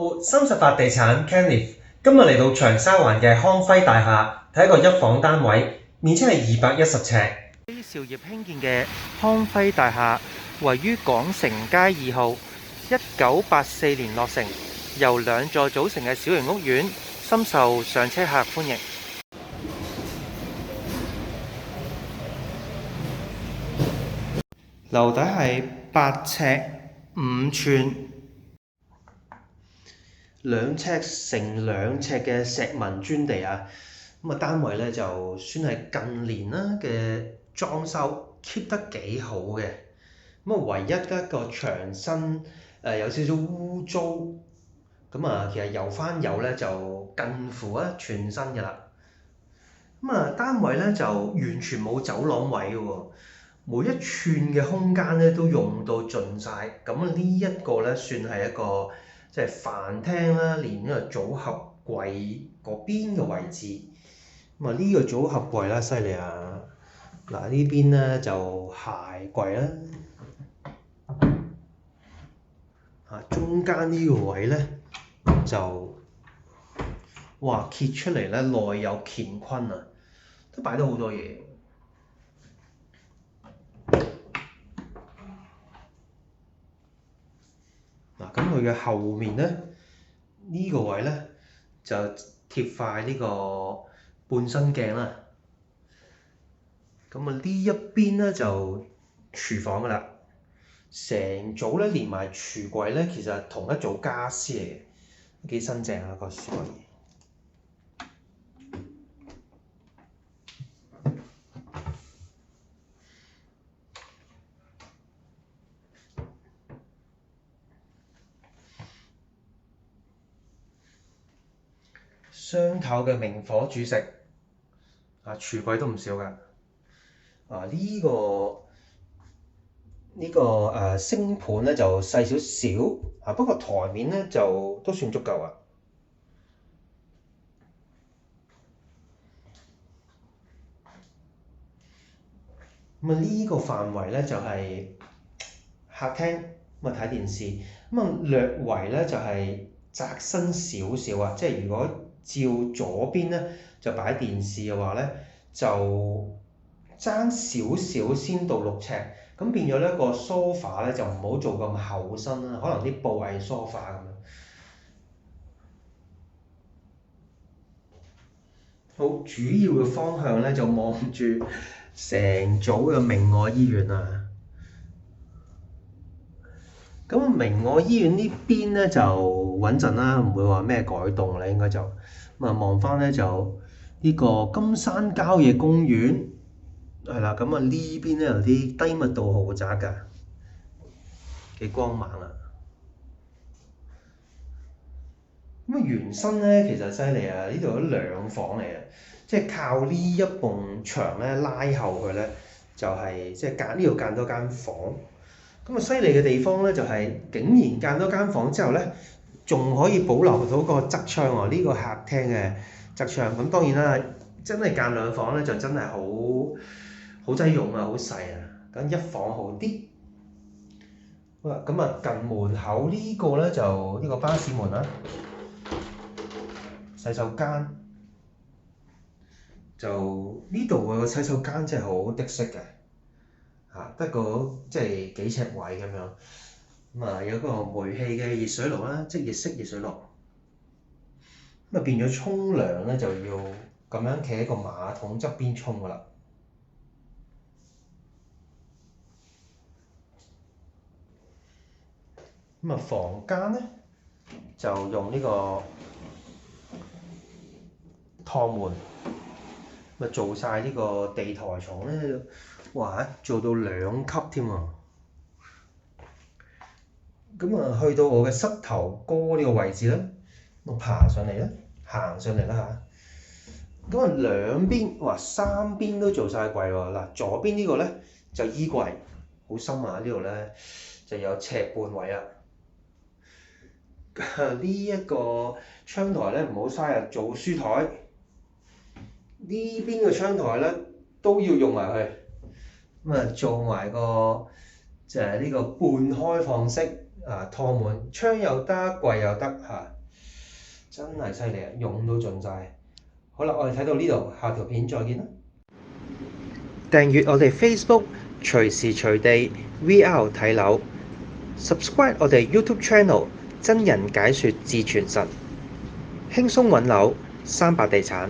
Hello，38地產 Kenneth，今日嚟到長沙灣嘅康輝大廈睇一個一房單位，面積係210尺。基兆業興建嘅康輝大廈位於港城街2號，1984年落成，由2座組成嘅小型屋苑，深受上車客歡迎。樓底係8尺5寸，2尺乘2尺嘅石紋磚地啊！咁單位咧就算係近年啦嘅裝修 keep 得幾好嘅。唯一一個牆身有少少污糟，其實油翻油咧就近乎全新嘅啦。單位咧就完全冇走廊位嘅喎。每一寸嘅空間咧都用到盡晒，咁呢一個咧算係一個即係飯廳啦，連呢個組合櫃嗰邊嘅位置。呢個組合櫃啦，犀利啊！嗱，呢邊咧就鞋櫃啦，中間呢個位咧就揭出嚟咧內有乾坤啊，都擺到好多嘢。咁佢嘅後面咧，呢個位咧就貼塊呢個半身鏡啦。呢一邊咧就廚房㗎啦，成組咧連埋櫥櫃咧，其實係同一組傢俬嚟嘅，幾新淨啊個櫥櫃。雙頭嘅明火煮食，櫥櫃都唔少㗎。呢個星盤咧就細少少，不過台面咧就都算足夠啊。呢個範圍咧就係客廳，睇電視。略為咧就係窄身少少啊，即係如果照左邊咧就擺電視嘅話咧，就爭少少先到6尺，咁變咗呢個 sofa 咧就唔好做咁厚身啦，可能啲布藝 sofa 咁樣。好，主要嘅方向咧就望住成組嘅明愛醫院啊。咁明愛醫院呢邊咧就穩陣啦，唔會話咩改動啦，應該就望翻咧就呢個金山郊野公園係啦。呢邊咧有啲低密度豪宅㗎，幾光猛啊！原身咧其實犀利啊，呢度有2房嚟嘅，即係靠呢一埲牆咧拉後佢咧，就係即係呢度間多間房。犀利嘅地方咧就係竟然間多間房之後咧，仲可以保留到個側窗喎，呢個客廳嘅側窗。咁當然啦，真係間2房咧就真係好擠擁啊，好細啊。咁1房好啲。近門口呢個咧就呢個巴士門啦，洗手間就呢度個洗手間真係好的式嘅。得個即係幾尺位咁樣，有個煤氣嘅熱水爐啦，即熱式熱水爐。變咗沖涼咧就要咁樣企喺個馬桶側邊沖㗎啦。房間咧就用呢個趟門，做晒呢個地台床咧。做到2級添喎！去到我嘅膝頭哥呢個位置咧，我爬上嚟啦，行上嚟啦嚇。兩邊3邊都做晒櫃喎。嗱，左邊呢個咧就衣櫃，好深啊！呢度咧就有1.5尺位啊。呢一個窗台咧唔好嘥啊，做書台。呢邊嘅窗台咧都要用埋佢。做埋個就係呢個半開放式拖門，窗又得，櫃又得嚇，真係犀利啊！用到盡晒。好啦，我哋睇到呢度，下條片再見啦。訂閱我哋 Facebook，隨時隨地 VR 睇樓。subscribe 我哋 YouTube channel，真人解說至全神，輕鬆揾樓，300地產。